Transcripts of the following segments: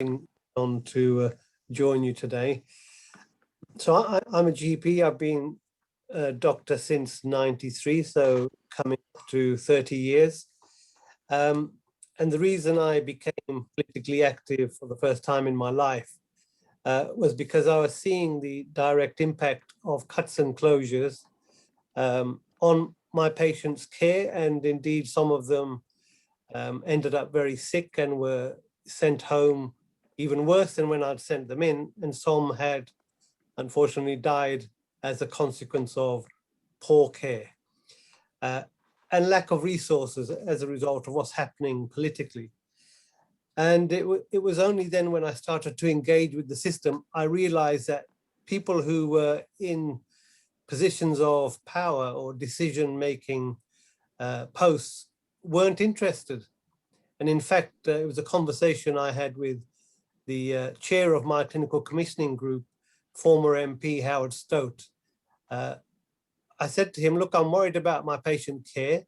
on to join you today. So I'm a GP. I've been a doctor since '93, so coming up to 30 years. And the reason I became politically active for the first time in my life was because I was seeing the direct impact of cuts and closures on my patients' care, and indeed some of them ended up very sick and were sent home even worse than when I'd sent them in, and some had unfortunately died as a consequence of poor care and lack of resources as a result of what's happening politically. And it was only then when I started to engage with the system, I realized that people who were in positions of power or decision-making posts weren't interested. And in fact, it was a conversation I had with the chair of my clinical commissioning group, former MP Howard Stote. I said to him, look, I'm worried about my patient care.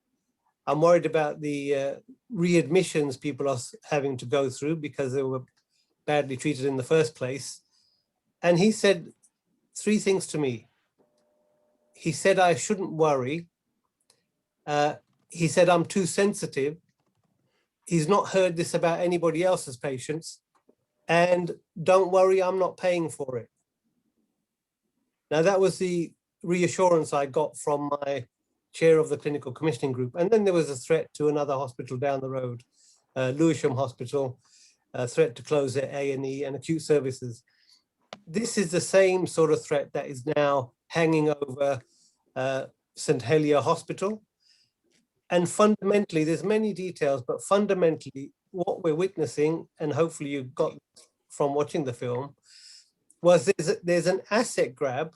I'm worried about the readmissions people are having to go through because they were badly treated in the first place. And he said three things to me. He said, I shouldn't worry. He said, I'm too sensitive. He's not heard this about anybody else's patients. And don't worry, I'm not paying for it. Now, that was the reassurance I got from my chair of the clinical commissioning group. And then there was a threat to another hospital down the road, Lewisham Hospital, a threat to close their A&E and acute services. This is the same sort of threat that is now hanging over St Helier Hospital. And fundamentally, there's many details, but fundamentally what we're witnessing, and hopefully you got from watching the film, was there's an asset grab.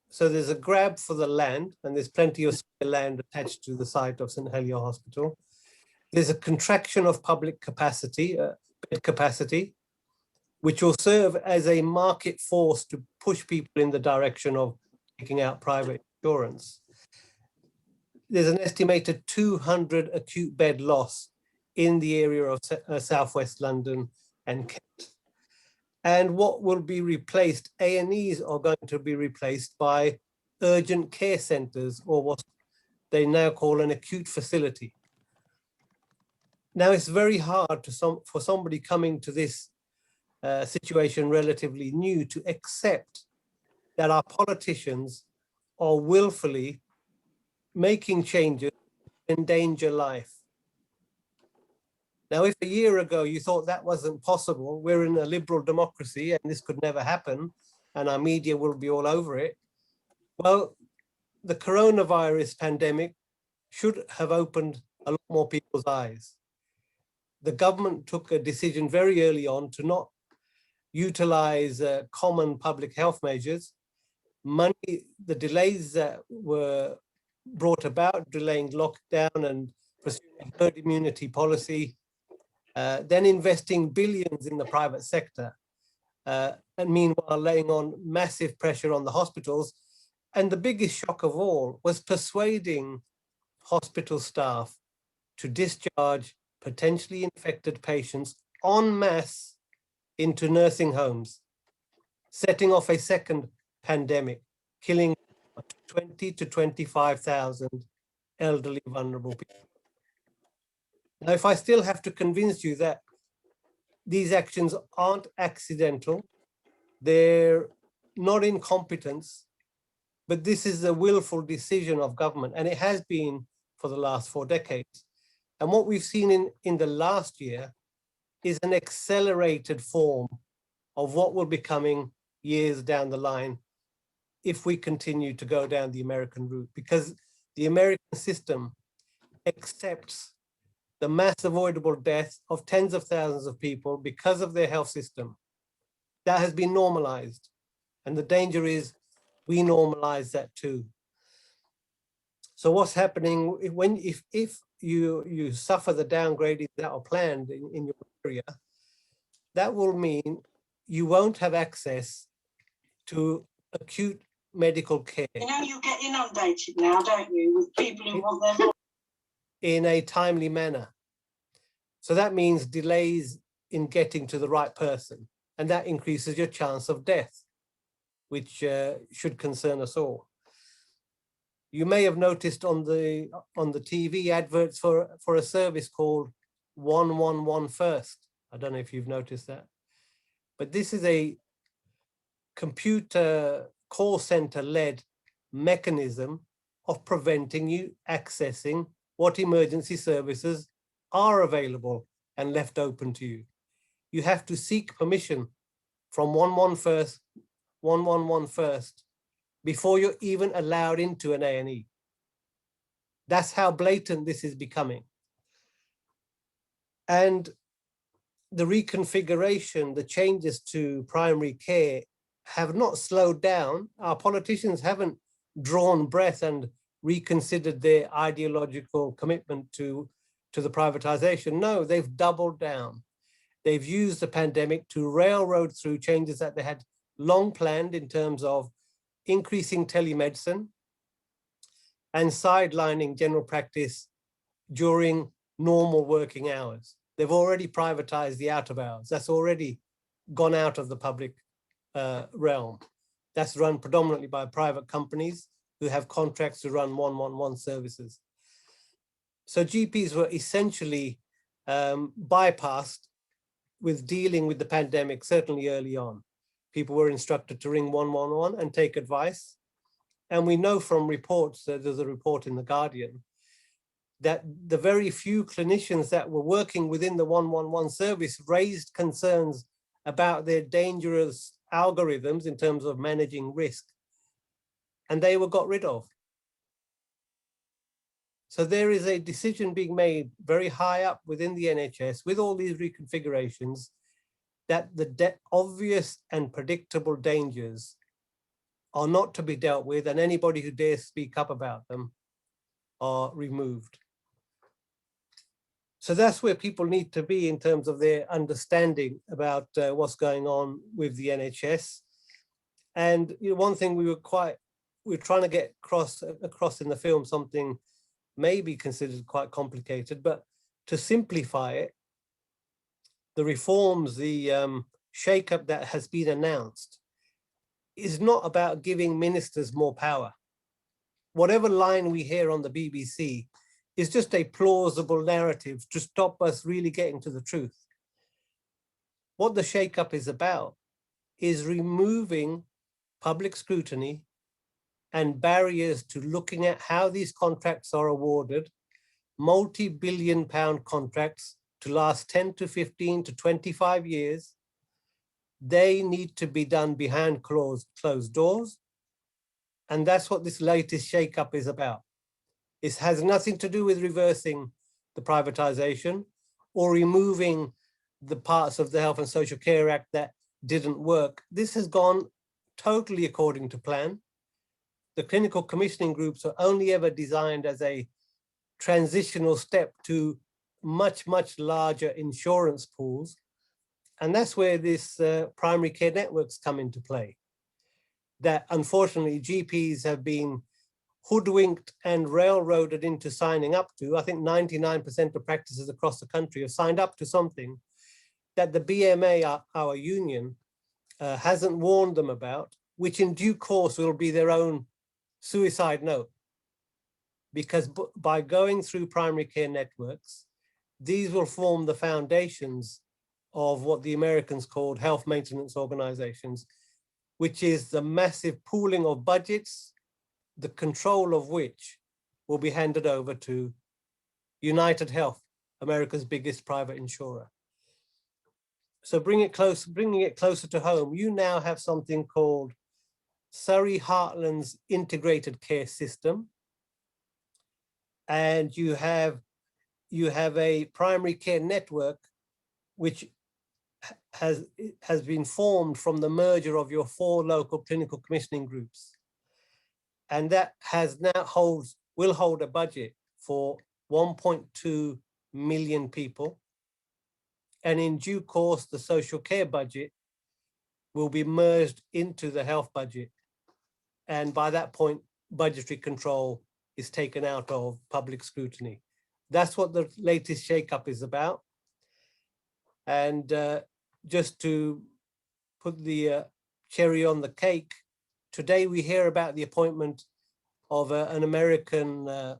So there's a grab for the land, and there's plenty of land attached to the site of St Helier Hospital. There's a contraction of public capacity, bed capacity, which will serve as a market force to push people in the direction of taking out private insurance. There's an estimated 200 acute bed loss in the area of Southwest London and Kent. And what will be replaced, A&Es are going to be replaced by urgent care centres, or what they now call an acute facility. Now, it's very hard for somebody coming to this situation relatively new to accept that our politicians are willfully making changes to endanger life. Now, if a year ago you thought that wasn't possible, we're in a liberal democracy and this could never happen and our media will be all over it, well, the coronavirus pandemic should have opened a lot more people's eyes. The government took a decision very early on to not utilize common public health measures. The delays that were brought about, delaying lockdown and pursuing herd immunity policy, then investing billions in the private sector, and meanwhile laying on massive pressure on the hospitals. And the biggest shock of all was persuading hospital staff to discharge potentially infected patients en masse into nursing homes, setting off a second pandemic, killing 20 to 25,000 elderly vulnerable people. Now, if I still have to convince you that these actions aren't accidental, they're not incompetence, but this is a willful decision of government, and it has been for the last 4 decades. And what we've seen in the last year is an accelerated form of what will be coming years down the line if we continue to go down the American route, because the American system accepts the mass avoidable death of tens of thousands of people because of their health system. That has been normalized. And the danger is we normalize that too. So what's happening if you suffer the downgrading that are planned in your area, that will mean you won't have access to acute medical care. You know, you get inundated now, don't you, with people who want their money in a timely manner. So that means delays in getting to the right person, and that increases your chance of death, which should concern us all. You may have noticed on the TV adverts for a service called 111 First. I don't know if you've noticed that, but this is a computer call center led mechanism of preventing you accessing what emergency services are available and left open to you. You have to seek permission from 111 First before you're even allowed into an A&E. That's how blatant this is becoming. And the reconfiguration, the changes to primary care have not slowed down. Our politicians haven't drawn breath and reconsidered their ideological commitment to the privatization. No, they've doubled down. They've used the pandemic to railroad through changes that they had long planned in terms of increasing telemedicine and sidelining general practice during normal working hours. They've already privatized the out of hours. That's already gone out of the public realm. That's run predominantly by private companies who have contracts to run 111 services. So GPs were essentially bypassed with dealing with the pandemic, certainly early on. People were instructed to ring 111 and take advice. And we know from reports, there's a report in The Guardian, that the very few clinicians that were working within the 111 service raised concerns about their dangerous algorithms in terms of managing risk, and they were got rid of. So there is a decision being made very high up within the NHS with all these reconfigurations that the obvious and predictable dangers are not to be dealt with, and anybody who dares speak up about them are removed. So that's where people need to be in terms of their understanding about what's going on with the NHS. And one thing we're trying to get across in the film, something maybe considered quite complicated, but to simplify it, the reforms, the shake-up that has been announced is not about giving ministers more power. Whatever line we hear on the BBC is just a plausible narrative to stop us really getting to the truth. What the shake-up is about is removing public scrutiny and barriers to looking at how these contracts are awarded, multi-billion-pound contracts to last 10 to 15 to 25 years. They need to be done behind closed doors. And that's what this latest shake-up is about. It has nothing to do with reversing the privatization or removing the parts of the Health and Social Care Act that didn't work. This has gone totally according to plan. The clinical commissioning groups are only ever designed as a transitional step to much, much larger insurance pools. And that's where this primary care networks come into play. That unfortunately GPs have been hoodwinked and railroaded into signing up to. I think 99% of practices across the country have signed up to something that the BMA, our union, hasn't warned them about, which in due course will be their own suicide note. Because by going through primary care networks, these will form the foundations of what the Americans called health maintenance organizations, which is the massive pooling of budgets, the control of which will be handed over to United Health, America's biggest private insurer. So bringing it closer to home, you now have something called Surrey Heartland's integrated care system. And you have a primary care network which has been formed from the merger of your 4 local clinical commissioning groups. And that will hold a budget for 1.2 million people. And in due course, the social care budget will be merged into the health budget. And by that point, budgetary control is taken out of public scrutiny. That's what the latest shake-up is about. And just to put the cherry on the cake, today we hear about the appointment of an American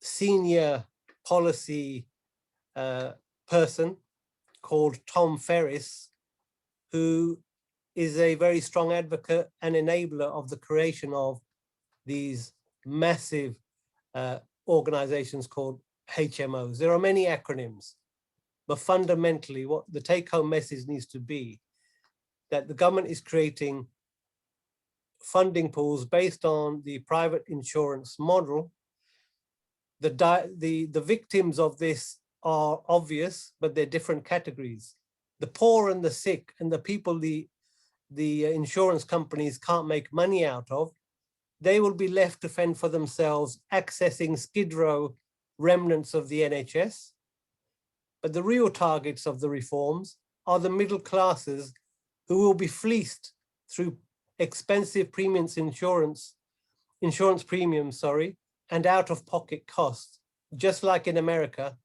senior policy person called Tom Ferris, who is a very strong advocate and enabler of the creation of these massive organizations called HMOs. There are many acronyms, but fundamentally what the take-home message needs to be that the government is creating funding pools based on the private insurance model. The victims of this are obvious, but they're different categories. The poor and the sick and the people the insurance companies can't make money out of, they will be left to fend for themselves, accessing skid row remnants of the NHS. But the real targets of the reforms are the middle classes who will be fleeced through expensive insurance premiums, and out-of-pocket costs, just like in America,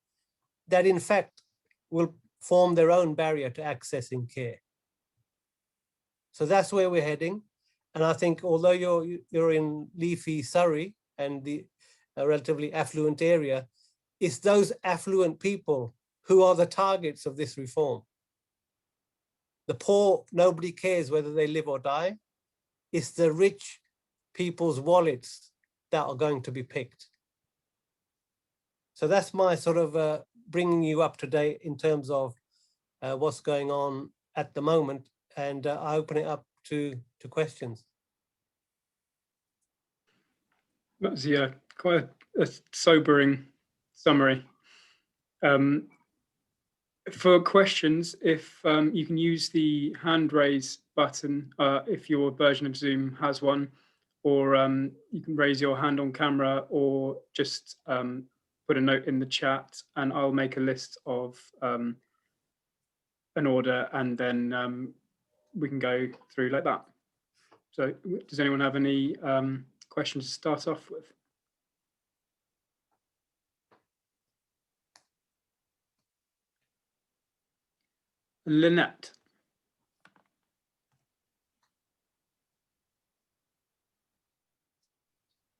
that in fact will form their own barrier to accessing care. So that's where we're heading. And I think although you're in leafy Surrey and the relatively affluent area, it's those affluent people who are the targets of this reform. The poor, nobody cares whether they live or die. It's the rich people's wallets that are going to be picked. So that's my sort of bringing you up to date in terms of what's going on at the moment. And I open it up to questions. That's quite a sobering summary. For questions, if you can use the hand raise button if your version of Zoom has one, or you can raise your hand on camera, or just put a note in the chat, and I'll make a list of an order, and then we can go through like that. So does anyone have any questions to start off with? Lynette.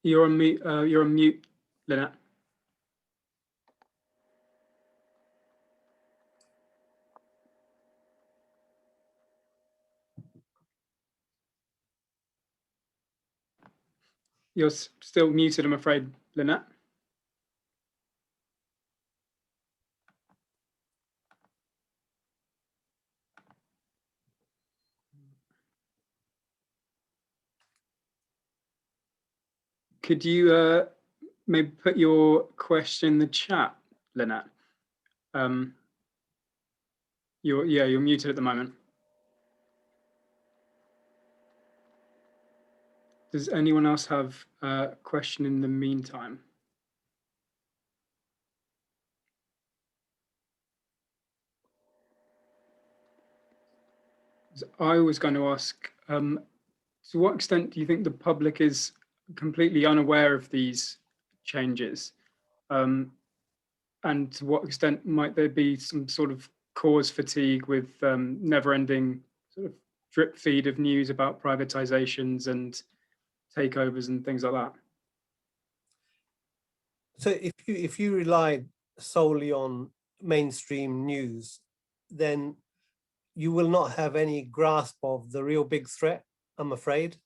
You're on mute, Lynette. You're still muted, I'm afraid, Lynette. Could you maybe put your question in the chat, Lynette? You're muted at the moment. Does anyone else have a question in the meantime? I was going to ask, to what extent do you think the public is completely unaware of these changes? And to what extent might there be some sort of cause fatigue with never-ending sort of drip feed of news about privatizations and takeovers and things like that? So if you rely solely on mainstream news, then you will not have any grasp of the real big threat, I'm afraid.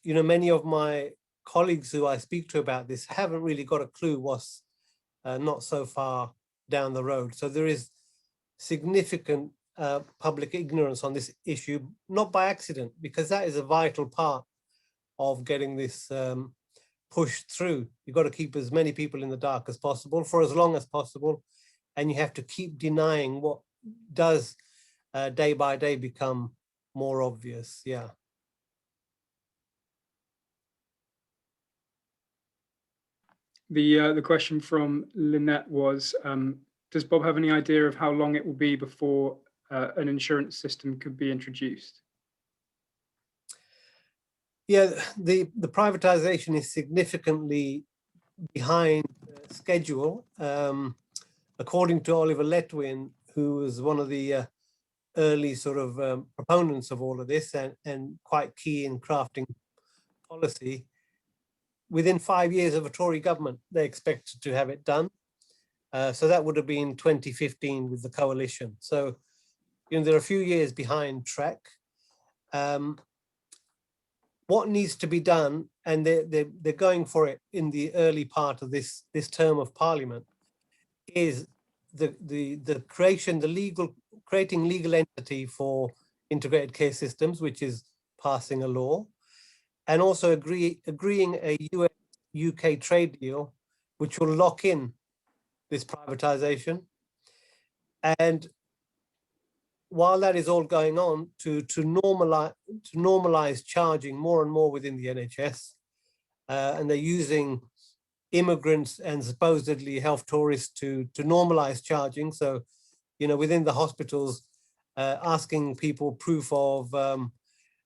Many of my colleagues who I speak to about this haven't really got a clue what's not so far down the road. So there is significant public ignorance on this issue, not by accident, because that is a vital part of getting this pushed through. You've got to keep as many people in the dark as possible for as long as possible, and you have to keep denying what does day by day become more obvious. Yeah. The question from Lynette was, does Bob have any idea of how long it will be before an insurance system could be introduced? Yeah, the privatization is significantly behind schedule. according to Oliver Letwin, who was one of the early sort of proponents of all of this and quite key in crafting policy, within 5 years of a Tory government, they expected to have it done. So that would have been 2015 with the coalition. So, you know, they're a few years behind track. What needs to be done, and they're going for it in the early part of this term of Parliament, is the creating legal entity for integrated care systems, which is passing a law, and also agreeing a US-UK trade deal, which will lock in this privatization. And while that is all going on, to normalize charging more and more within the NHS, and they're using immigrants and supposedly health tourists to normalize charging. So, you know, within the hospitals, asking people proof of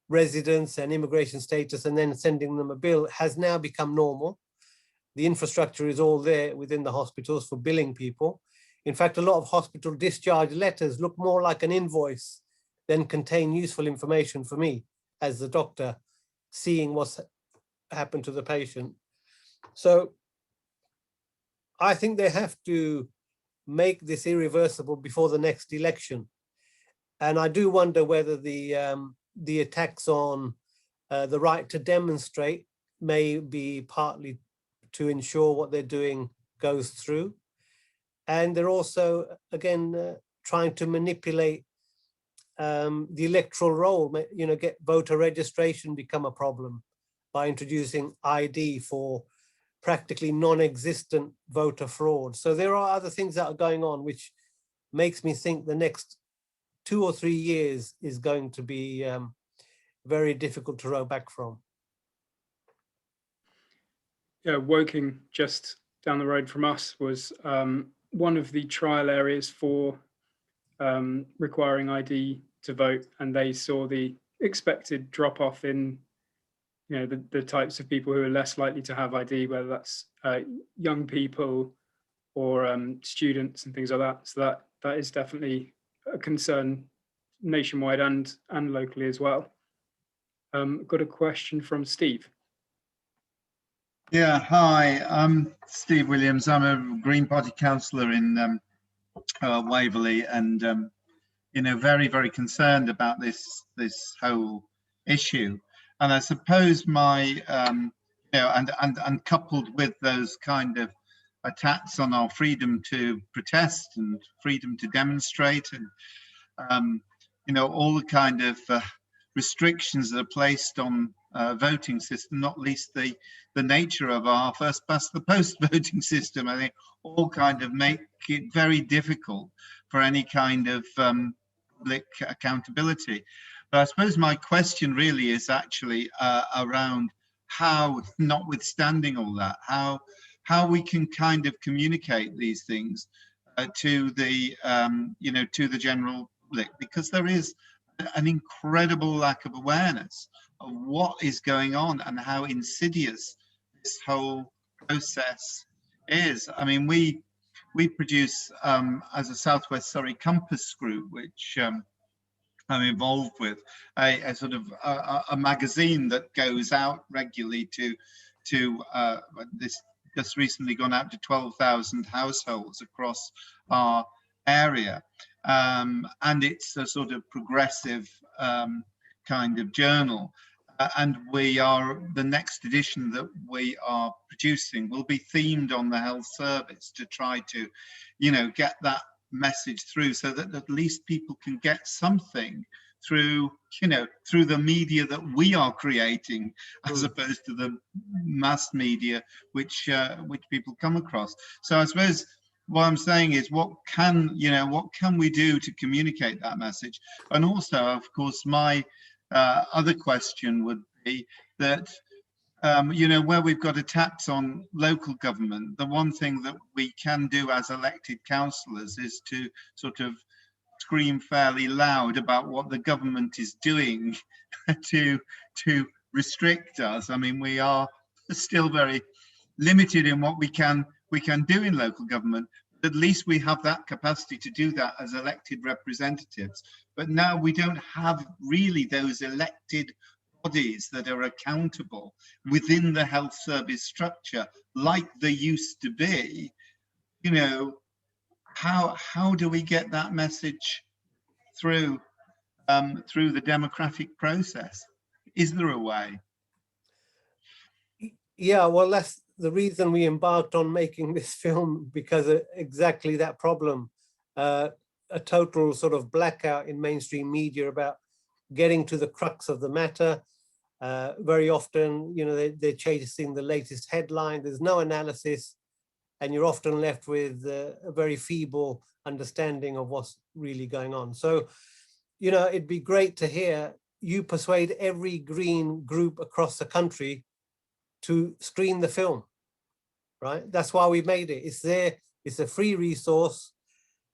residence and immigration status and then sending them a bill has now become normal. The infrastructure is all there within the hospitals for billing people. In fact, a lot of hospital discharge letters look more like an invoice than contain useful information for me as the doctor seeing what's happened to the patient. So I think they have to make this irreversible before the next election. And I do wonder whether the attacks on the right to demonstrate may be partly to ensure what they're doing goes through. And they're also, again, trying to manipulate the electoral roll, you know, get voter registration become a problem by introducing ID for practically non-existent voter fraud. So there are other things that are going on, which makes me think the next 2 or 3 years is going to be very difficult to row back from. Yeah, Woking, just down the road from us, was one of the trial areas for requiring ID to vote, and they saw the expected drop-off in, you know, the types of people who are less likely to have ID, whether that's young people or students and things like that. So that is definitely a concern nationwide and locally as well. Got a question from Steve. Yeah, hi, I'm Steve Williams. I'm a Green Party councillor in Waverley, and you know, very, very concerned about this whole issue. And I suppose my you know, and coupled with those kind of attacks on our freedom to protest and freedom to demonstrate, and you know, all the kind of restrictions that are placed on voting system, not least the nature of our first past the post voting system, I think all kind of make it very difficult for any kind of public accountability. But I suppose my question really is actually around how, notwithstanding all that, how we can kind of communicate these things to the you know, to the general public, because there is an incredible lack of awareness of what is going on and how insidious this whole process is. I mean, we produce as a Southwest Surrey Compass group, which I'm involved with, a sort of a magazine that goes out regularly to this just recently gone out to 12,000 households across our area. And it's a sort of progressive kind of journal. And we are, the next edition that we are producing will be themed on the health service to try to, you know, get that message through, so that at least people can get something through, you know, through the media that we are creating, as opposed to the mass media which people come across. So I suppose what I'm saying is, what can we do to communicate that message? And also, of course, my other question would be that, you know, where we've got attacks on local government, the one thing that we can do as elected councillors is to sort of scream fairly loud about what the government is doing to restrict us. I mean, we are still very limited in what we can do in local government. At least we have that capacity to do that as elected representatives. But now we don't have really those elected bodies that are accountable within the health service structure like there used to be. You know, how do we get that message through through the democratic process? Is there a way? Yeah, well, that's the reason we embarked on making this film, because of exactly that problem. A total sort of blackout in mainstream media about getting to the crux of the matter. Very often, you know, they're chasing the latest headline. There's no analysis, and you're often left with a very feeble understanding of what's really going on. So, you know, it'd be great to hear you persuade every Green group across the country to screen the film, right? That's why we made it. It's there, it's a free resource.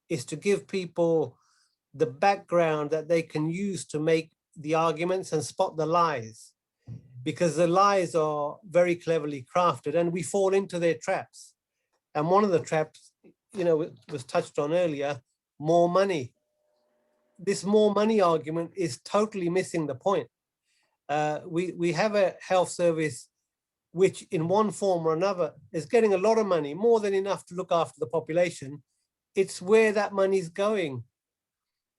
It's to give people the background that they can use to make the arguments and spot the lies, because the lies are very cleverly crafted and we fall into their traps. And one of the traps, you know, was touched on earlier, more money. This more money argument is totally missing the point. We have a health service which in one form or another is getting a lot of money, more than enough to look after the population. It's where that money's going.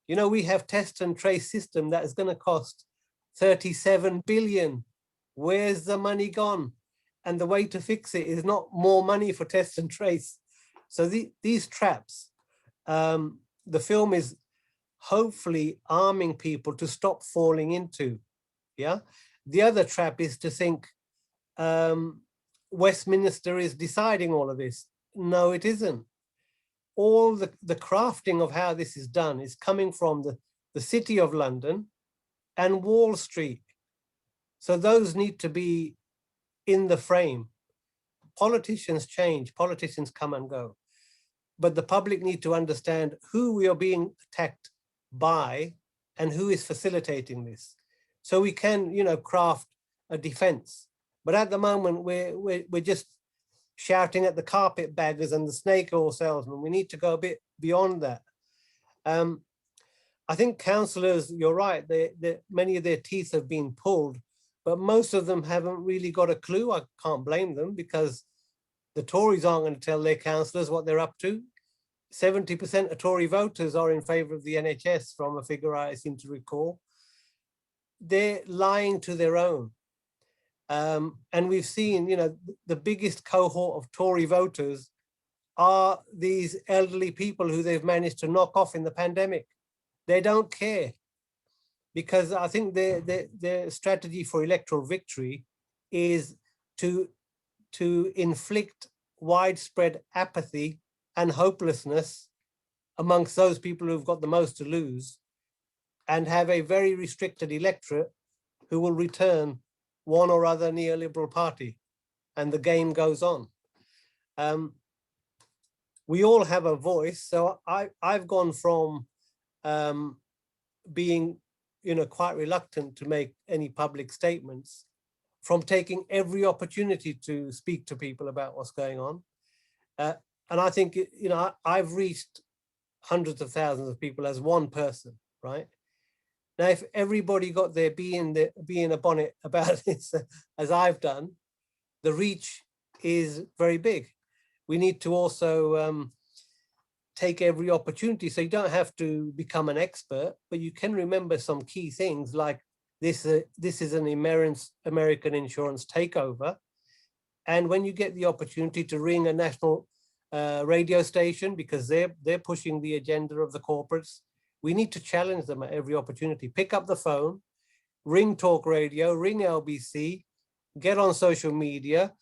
You know, we have test and trace system that is going to cost 37 billion. Where's the money gone? And the way to fix it is not more money for test and trace. So these traps, the film is hopefully arming people to stop falling into. Yeah. The other trap is to think Westminster is deciding all of this. No, it isn't. All the crafting of how this is done is coming from the City of London and Wall Street. So those need to be in the frame. Politicians change, politicians come and go. But the public need to understand who we are being attacked by and who is facilitating this. So we can, you know, craft a defense. But at the moment, we're just shouting at the carpetbaggers and the snake oil salesmen. We need to go a bit beyond that. I think councillors, you're right, many of their teeth have been pulled, but most of them haven't really got a clue. I can't blame them, because the Tories aren't going to tell their councillors what they're up to. 70% of Tory voters are in favour of the NHS, from a figure I seem to recall. They're lying to their own. And we've seen, you know, the biggest cohort of Tory voters are these elderly people who they've managed to knock off in the pandemic. They don't care, because I think their strategy for electoral victory is to inflict widespread apathy and hopelessness amongst those people who've got the most to lose, and have a very restricted electorate who will return one or other neoliberal party, and the game goes on. We all have a voice. So I've gone from being, you know, quite reluctant to make any public statements, from taking every opportunity to speak to people about what's going on. And I think, you know, I've reached hundreds of thousands of people as one person, right? Now, if everybody got their bee in a bonnet about this, as I've done, the reach is very big. We need to also take every opportunity. So you don't have to become an expert, but you can remember some key things, like this is an American insurance takeover. And when you get the opportunity to ring a national radio station, because they're pushing the agenda of the corporates, we need to challenge them at every opportunity. Pick up the phone, ring talk radio, ring LBC, get on social media,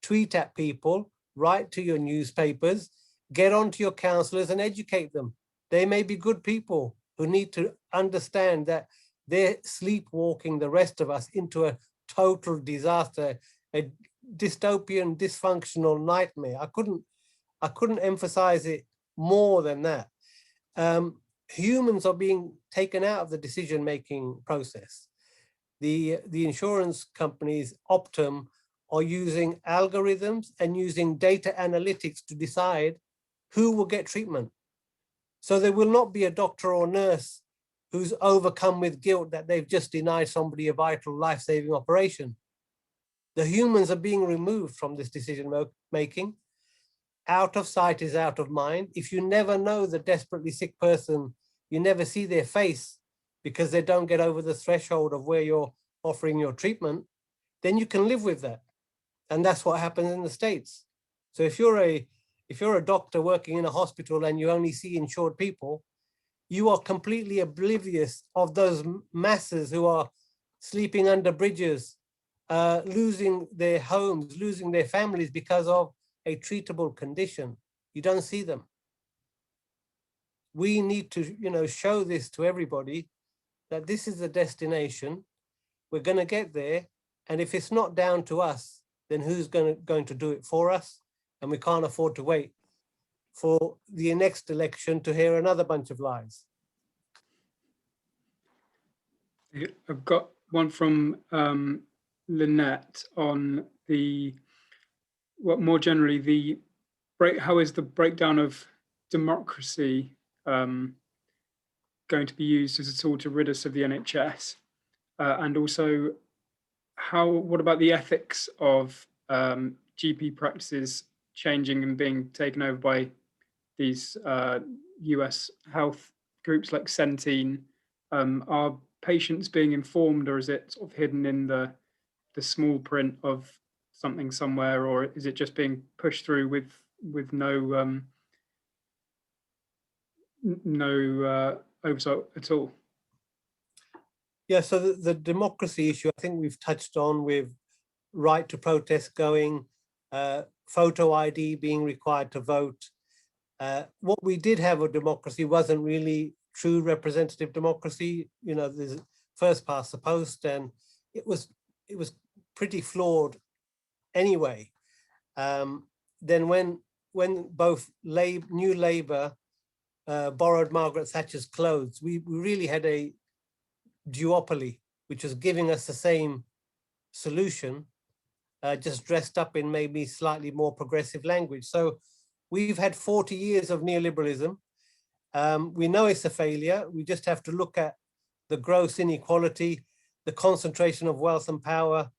tweet at people, write to your newspapers, get onto your councillors and educate them. They may be good people who need to understand that they're sleepwalking the rest of us into a total disaster, a dystopian, dysfunctional nightmare. I couldn't emphasize it more than that. Humans are being taken out of the decision-making process. The insurance companies, Optum, are using algorithms and using data analytics to decide who will get treatment. So there will not be a doctor or nurse who's overcome with guilt that they've just denied somebody a vital life-saving operation. The humans are being removed from this decision making. Out of sight is out of mind. If you never know the desperately sick person, you never see their face because they don't get over the threshold of where you're offering your treatment, then you can live with that. And that's what happens in the States. So if you're a doctor working in a hospital and you only see insured people, you are completely oblivious of those masses who are sleeping under bridges, losing their homes, losing their families because of a treatable condition. You don't see them. We need to, show this to everybody that this is the destination. We're going to get there. And if it's not down to us, then who's going to do it for us? And we can't afford to wait for the next election to hear another bunch of lies. I've got one from Lynette on more generally, how is the breakdown of democracy going to be used as a tool to rid us of the NHS? And also, what about the ethics of GP practices changing and being taken over by these US health groups like Centene? Are patients being informed, or is it sort of hidden in the small print of something somewhere, or is it just being pushed through with no oversight at all? Yeah, so the democracy issue, I think we've touched on with right to protest going, photo ID being required to vote. What we did have of democracy wasn't really true representative democracy. There's first past the post, and it was pretty flawed anyway. Then when both New Labour borrowed Margaret Thatcher's clothes, we really had a duopoly, which was giving us the same solution, just dressed up in maybe slightly more progressive language. So we've had 40 years of neoliberalism. We know it's a failure. We just have to look at the gross inequality, the concentration of wealth and power.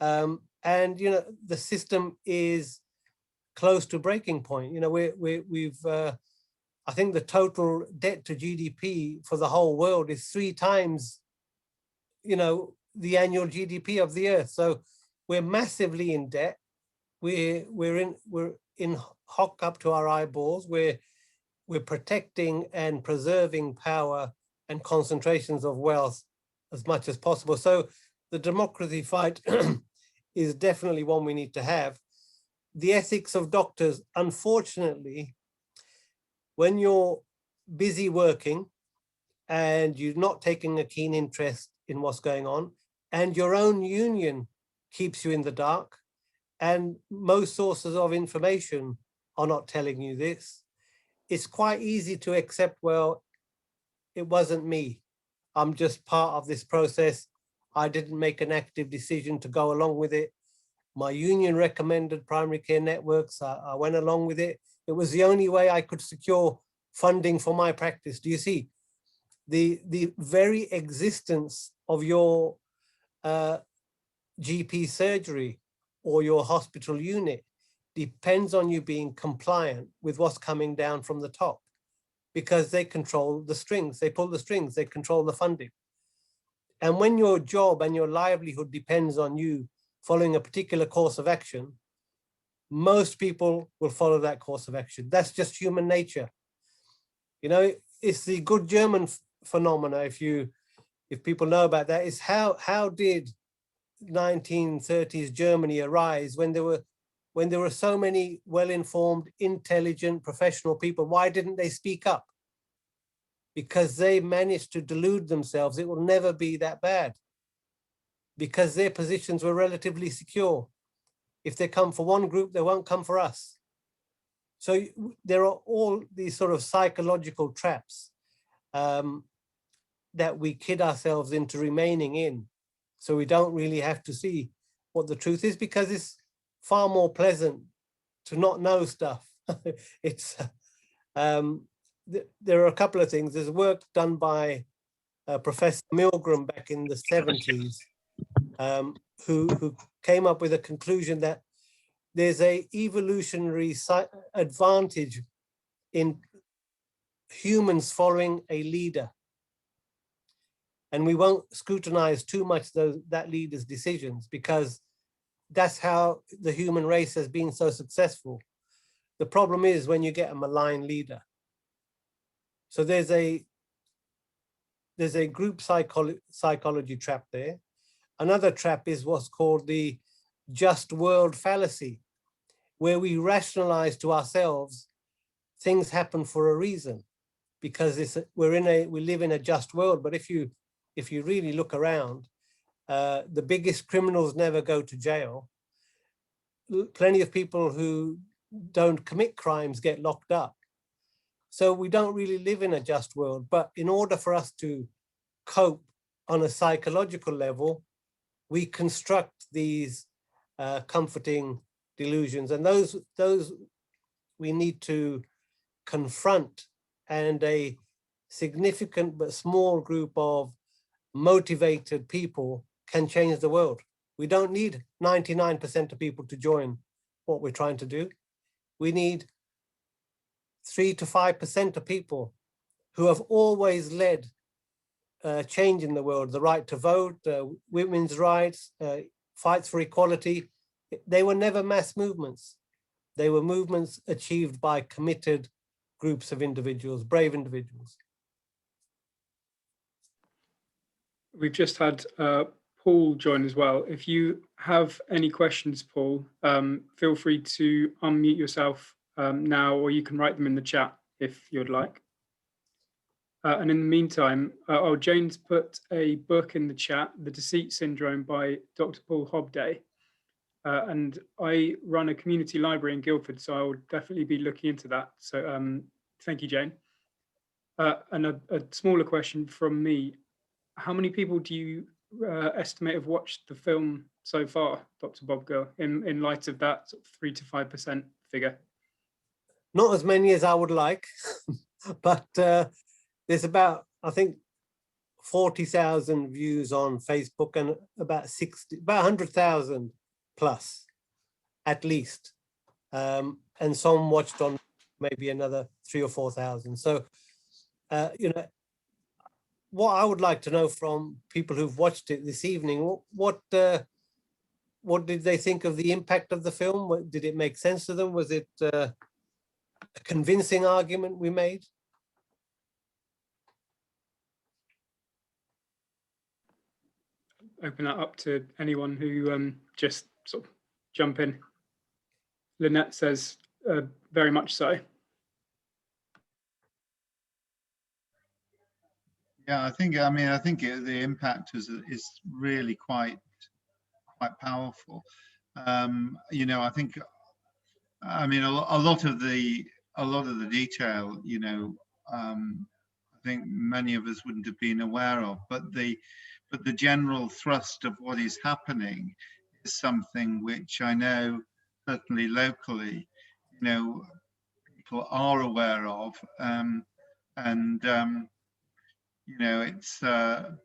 And, the system is close to breaking point. I think the total debt to GDP for the whole world is 3 times, the annual GDP of the earth. So we're massively in debt. We're in hock up to our eyeballs. We're protecting and preserving power and concentrations of wealth as much as possible. So the democracy fight is definitely one we need to have. The ethics of doctors, unfortunately, when you're busy working and you're not taking a keen interest in what's going on, and your own union keeps you in the dark, and most sources of information are not telling you this, it's quite easy to accept, well, it wasn't me. I'm just part of this process. I didn't make an active decision to go along with it. My union recommended primary care networks. I went along with it. It was the only way I could secure funding for my practice. Do you see? The very existence of your GP surgery or your hospital unit depends on you being compliant with what's coming down from the top, because they control the strings, they pull the strings, they control the funding. And when your job and your livelihood depends on you following a particular course of action, most people will follow that course of action. That's just human nature. It's the good German phenomena, if people know about that, is how did 1930s Germany arise when there were so many well-informed, intelligent, professional people? Why didn't they speak up? Because they managed to delude themselves it will never be that bad, because their positions were relatively secure. If they come for one group, they won't come for us. So there are all these sort of psychological traps that we kid ourselves into remaining in, so we don't really have to see what the truth is, because it's far more pleasant to not know stuff. It's There are a couple of things. There's work done by Professor Milgram back in the 70s, who came up with a conclusion that there's a evolutionary advantage in humans following a leader. And we won't scrutinize too much that leader's decisions, because that's how the human race has been so successful. The problem is when you get a malign leader. So there's a group psychology trap there. Another trap is what's called the just world fallacy, where we rationalize to ourselves things happen for a reason, because we live in a just world. But if you really look around, the biggest criminals never go to jail. Plenty of people who don't commit crimes get locked up. So we don't really live in a just world. But in order for us to cope on a psychological level, we construct these comforting delusions, and those we need to confront, and a significant but small group of motivated people can change the world. We don't need 99% of people to join what we're trying to do. We need 3 to 5% of people who have always led change in the world, the right to vote, women's rights, fights for equality. They were never mass movements. They were movements achieved by committed groups of individuals, brave individuals. We've just had Paul join as well. If you have any questions, Paul, feel free to unmute yourself now, or you can write them in the chat if you'd like. And in the meantime, Jane's put a book in the chat, The Deceit Syndrome by Dr. Paul Hobday. And I run a community library in Guildford, so I will definitely be looking into that. So thank you, Jane. And a smaller question from me. How many people do you estimate have watched the film so far, Dr. Bob Gill, in light of that sort of 3 to 5% figure? Not as many as I would like, but there's about, I think, 40,000 views on Facebook and about 100,000 plus, at least. And some watched on maybe another 3,000 or 4,000. So, you know, what I would like to know from people who've watched it this evening, what did they think of the impact of the film? Did it make sense to them? Was it a convincing argument we made? Open that up to anyone who just sort of jump in. Lynette says, very much so. Yeah, I think the impact is really quite powerful. You know, I mean, a lot of the detail, you know, I think many of us wouldn't have been aware of, but the general thrust of what is happening is something which I know certainly locally, you know, people are aware of, you know, it's but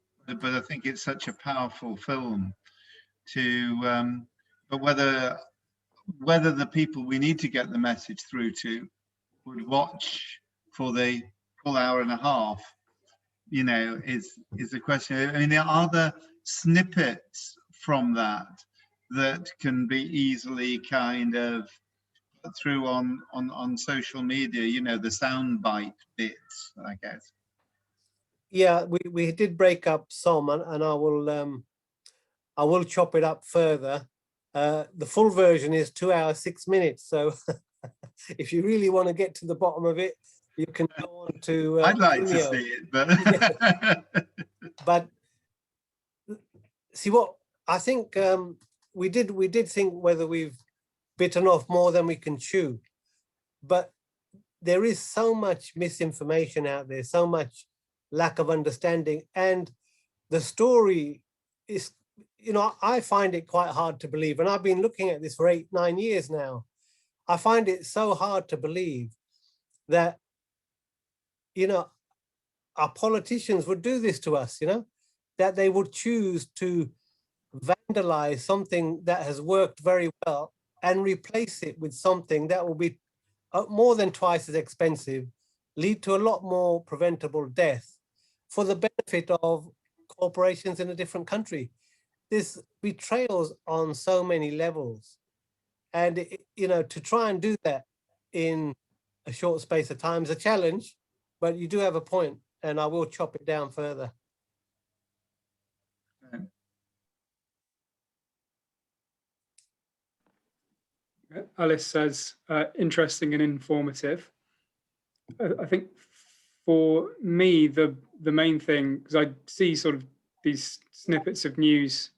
I think it's such a powerful film to but whether the people we need to get the message through to would watch for the full hour and a half, you know, is the question. I mean, are there snippets from that can be easily kind of put through on social media, you know, the soundbite bits, I guess? Yeah, we did break up some, and I will chop it up further. The full version is 2 hours 6 minutes. So if you really want to get to the bottom of it, you can go on to. I'd like to see it, but yeah. But see, what I think we did think whether we've bitten off more than we can chew, but there is so much misinformation out there, so much lack of understanding, and the story is, you know, I find it quite hard to believe, and I've been looking at this for 8-9 years now. I find it so hard to believe that our politicians would do this to us, that they would choose to vandalize something that has worked very well and replace it with something that will be more than twice as expensive, lead to a lot more preventable death for the benefit of corporations in a different country. There's betrayals on so many levels. And, to try and do that in a short space of time is a challenge, but you do have a point, and I will chop it down further. Alice says, interesting and informative. I think for me, the main thing, because I see sort of these snippets of news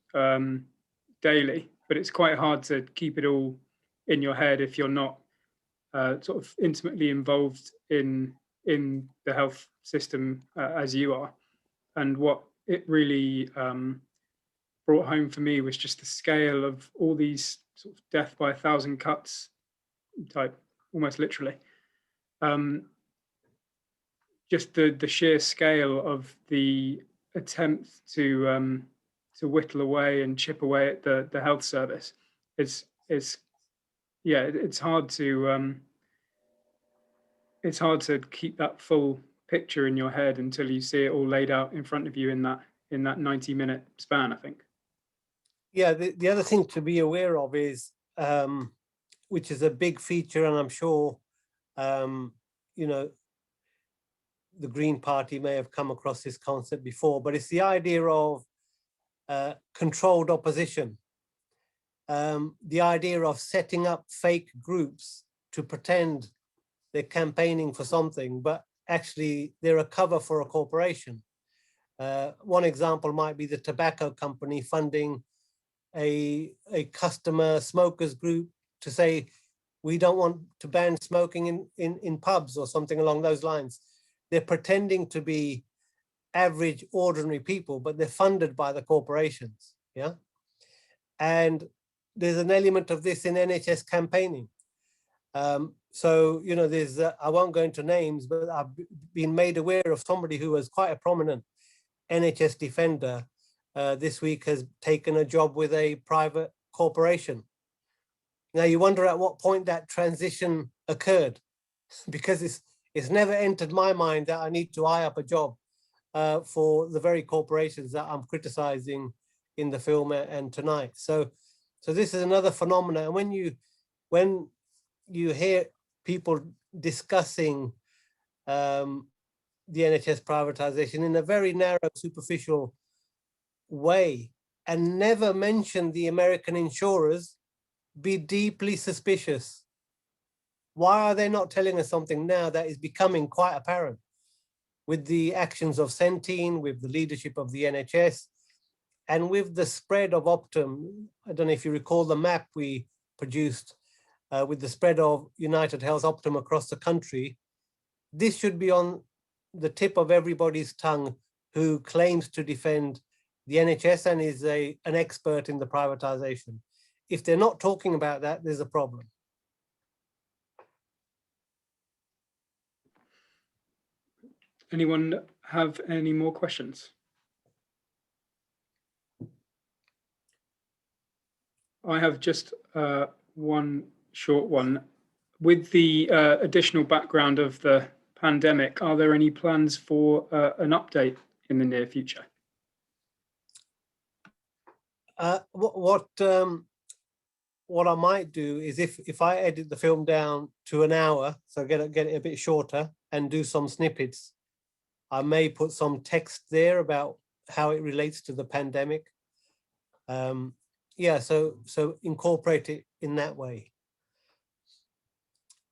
daily, but it's quite hard to keep it all in your head if you're not sort of intimately involved in the health system as you are. And what it really brought home for me was just the scale of all these sort of death by 1,000 cuts type, almost literally. Just the sheer scale of the attempt to whittle away and chip away at the health service is yeah, it's hard to keep that full picture in your head until you see it all laid out in front of you in that 90-minute span, I think. Yeah, the other thing to be aware of is, which is a big feature, and I'm sure, the Green Party may have come across this concept before, but it's the idea of controlled opposition. The idea of setting up fake groups to pretend they're campaigning for something, but actually they're a cover for a corporation. One example might be the tobacco company funding a customer smokers group to say, we don't want to ban smoking in pubs or something along those lines. They're pretending to be average, ordinary people, but they're funded by the corporations, yeah? And there's an element of this in NHS campaigning. So, there's, I won't go into names, but I've been made aware of somebody who was quite a prominent NHS defender this week has taken a job with a private corporation. Now you wonder at what point that transition occurred, because it's never entered my mind that I need to eye up a job for the very corporations that I'm criticizing in the film and tonight. So this is another phenomenon. And when you hear people discussing the NHS privatization in a very narrow, superficial way and never mention the American insurers, be deeply suspicious. Why are they not telling us something now that is becoming quite apparent with the actions of Centene, with the leadership of the NHS, and with the spread of Optum? I don't know if you recall the map we produced with the spread of United Health Optum across the country. This should be on the tip of everybody's tongue who claims to defend the NHS and is an expert in the privatization. If they're not talking about that, there's a problem. Anyone have any more questions? I have just one short one. With the additional background of the pandemic, are there any plans for an update in the near future? What I might do is if I edit the film down to an hour, so get it a bit shorter and do some snippets, I may put some text there about how it relates to the pandemic. Yeah, so incorporate it in that way.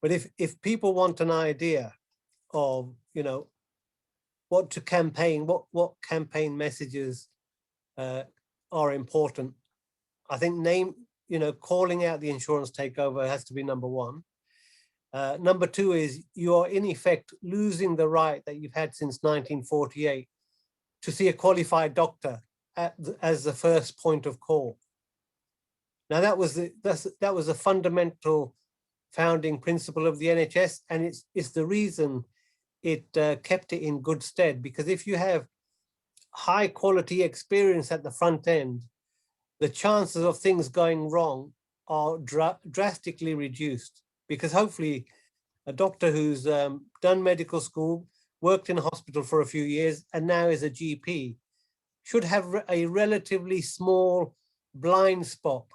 But if people want an idea of, what to campaign, what campaign messages are important, I think calling out the insurance takeover has to be number one. Number two is you are in effect losing the right that you've had since 1948 to see a qualified doctor as the first point of call. Now that was a fundamental founding principle of the NHS, and it's the reason kept it in good stead, because if you have high quality experience at the front end, the chances of things going wrong are drastically reduced, because hopefully a doctor who's done medical school, worked in a hospital for a few years, and now is a GP should have a relatively small blind spot,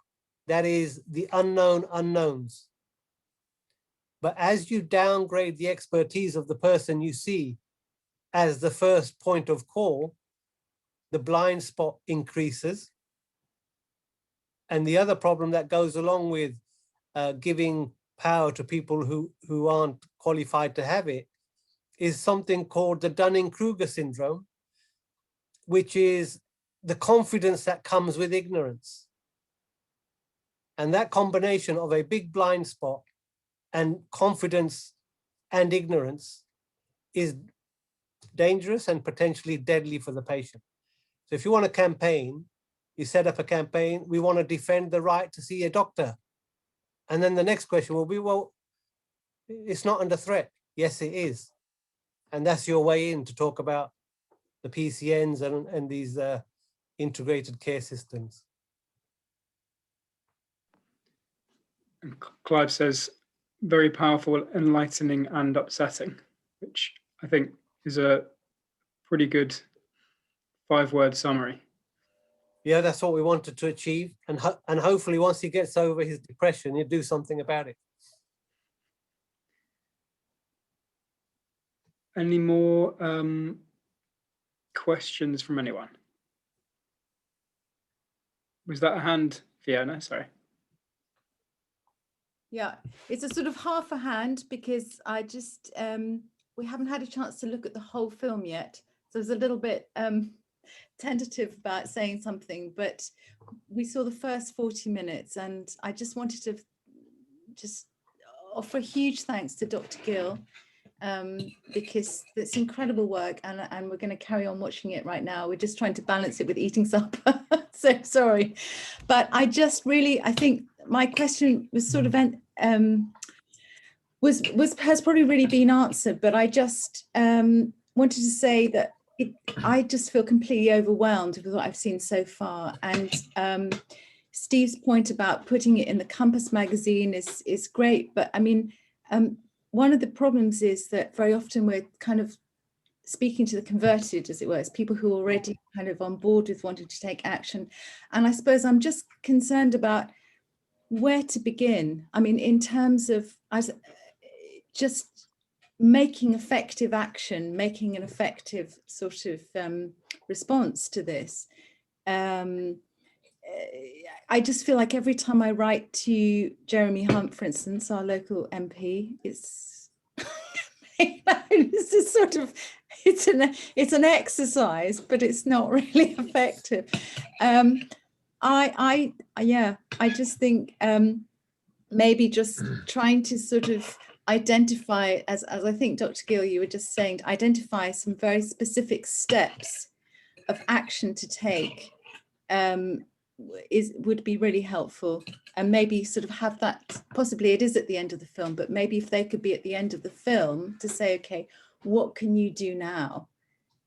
that is the unknown unknowns. But as you downgrade the expertise of the person you see as the first point of call, the blind spot increases. And the other problem that goes along with giving power to people who aren't qualified to have it is something called the Dunning-Kruger syndrome, which is the confidence that comes with ignorance. And that combination of a big blind spot and confidence and ignorance is dangerous and potentially deadly for the patient. So if you want a campaign, you set up a campaign, we want to defend the right to see a doctor. And then the next question will be, well, it's not under threat. Yes, it is. And that's your way in to talk about the PCNs and these integrated care systems. And Clive says, very powerful, enlightening and upsetting, which I think is a pretty good 5-word summary. Yeah, that's what we wanted to achieve. And hopefully once he gets over his depression, he'll do something about it. Any more questions from anyone? Was that a hand, Fiona? Sorry. Yeah, it's a sort of half a hand, because I just, we haven't had a chance to look at the whole film yet. So I was a little bit tentative about saying something, but we saw the first 40 minutes and I just wanted to just offer a huge thanks to Dr. Gill, because it's incredible work, and we're going to carry on watching it right now. We're just trying to balance it with eating supper. So sorry, but I just really, I think my question was sort of has probably really been answered, but I just wanted to say that I just feel completely overwhelmed with what I've seen so far. And Steve's point about putting it in the Compass magazine is great, but I mean, one of the problems is that very often we're kind of speaking to the converted, as it were, as people who are already kind of on board with wanting to take action. And I suppose I'm just concerned about where to begin. I mean, in terms of just making effective action, making an effective sort of response to this. I just feel like every time I write to Jeremy Hunt, for instance, our local MP, it's it's just sort of it's an exercise, but it's not really effective. I just think maybe just trying to sort of identify, as I think Dr. Gill, you were just saying, to identify some very specific steps of action to take would be really helpful. And maybe sort of have that, possibly it is at the end of the film, but maybe if they could be at the end of the film to say, okay, what can you do now?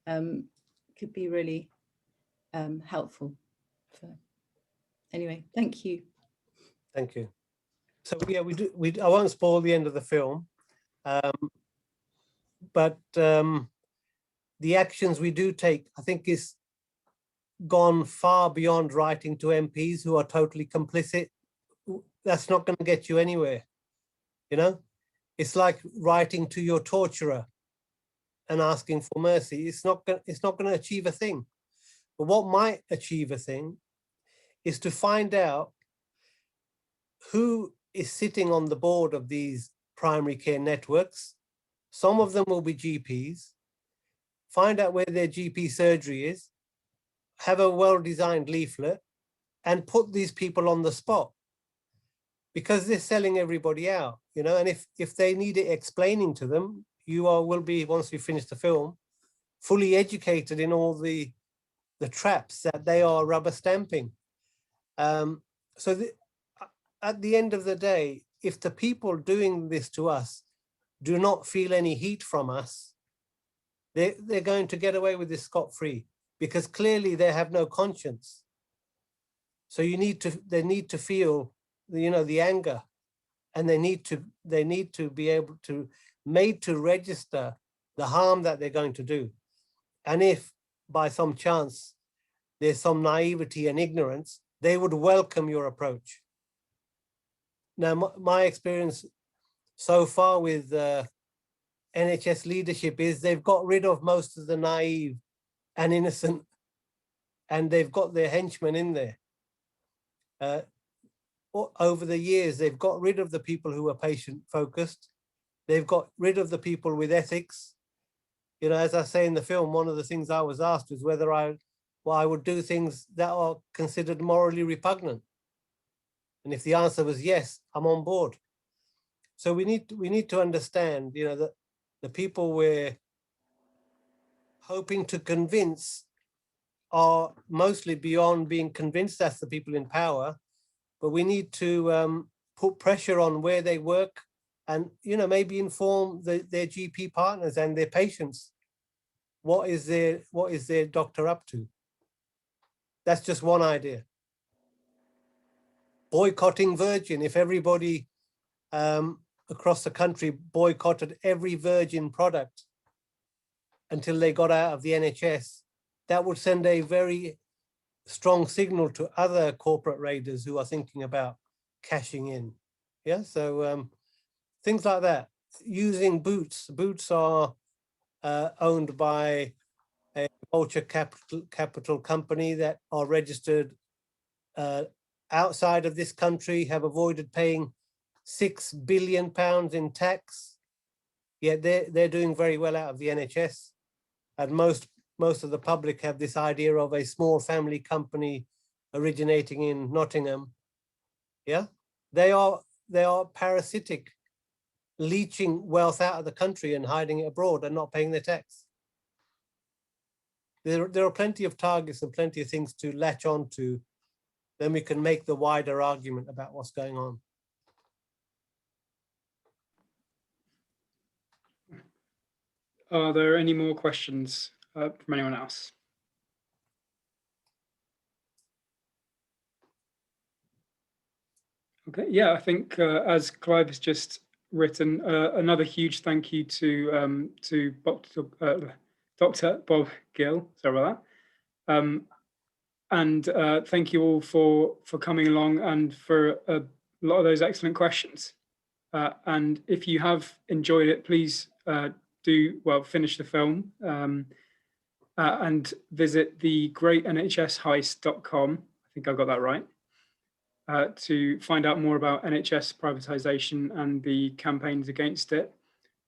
Could be really helpful. Anyway, thank you. Thank you. So yeah, I won't spoil the end of the film, but the actions we do take, I think, is gone far beyond writing to MPs who are totally complicit. That's not going to get you anywhere. You know, it's like writing to your torturer and asking for mercy. It's not going to achieve a thing. But what might achieve a thing is to find out who is sitting on the board of these primary care networks. Some of them will be GPs. Find out where their GP surgery is, have a well-designed leaflet, and put these people on the spot, because they're selling everybody out, you know. And if they need it explaining to them, you will be, once we finish the film, fully educated in all the traps that they are rubber stamping. At the end of the day, if the people doing this to us do not feel any heat from us, they're going to get away with this scot-free because clearly they have no conscience. So they need to feel, the anger, and they need to be able to made to register the harm that they're going to do. And if by some chance there's some naivety and ignorance, they would welcome your approach. Now, my experience so far with NHS leadership is they've got rid of most of the naive and innocent, and they've got their henchmen in there. Over the years, they've got rid of the people who are patient focused. They've got rid of the people with ethics. As I say in the film, one of the things I was asked was whether I would do things that are considered morally repugnant. And if the answer was yes, I'm on board. So we need to understand, that the people we're hoping to convince are mostly beyond being convinced. That's the people in power. But we need to put pressure on where they work, and maybe inform their GP partners and their patients. What is their doctor up to? That's just one idea. Boycotting Virgin. If everybody across the country boycotted every Virgin product until they got out of the NHS, that would send a very strong signal to other corporate raiders who are thinking about cashing in. Yeah, so things like that. Using Boots. Boots are owned by a vulture capital company that are registered outside of this country, have avoided paying £6 billion in tax. Yet they're doing very well out of the NHS. And most of the public have this idea of a small family company originating in Nottingham. Yeah, they are parasitic, leeching wealth out of the country and hiding it abroad and not paying their tax. There are plenty of targets and plenty of things to latch on to. Then we can make the wider argument about what's going on. Are there any more questions from anyone else? Okay, yeah, I think as Clive has just written, another huge thank you to Dr. Bob Gill. Sorry about that. And thank you all for coming along and for a lot of those excellent questions. And if you have enjoyed it, please finish the film and visit the Great NHS Heist.com. I think I got that right. To find out more about NHS privatisation and the campaigns against it.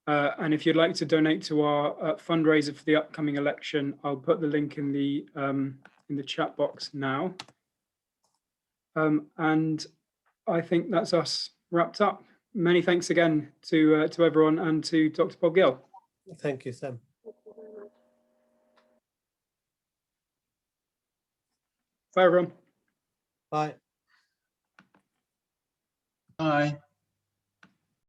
And if you'd like to donate to our fundraiser for the upcoming election, I'll put the link in the chat box now. And I think that's us wrapped up. Many thanks again to everyone and to Dr. Bob Gill. Thank you, Sam. Bye, everyone. Bye. Bye.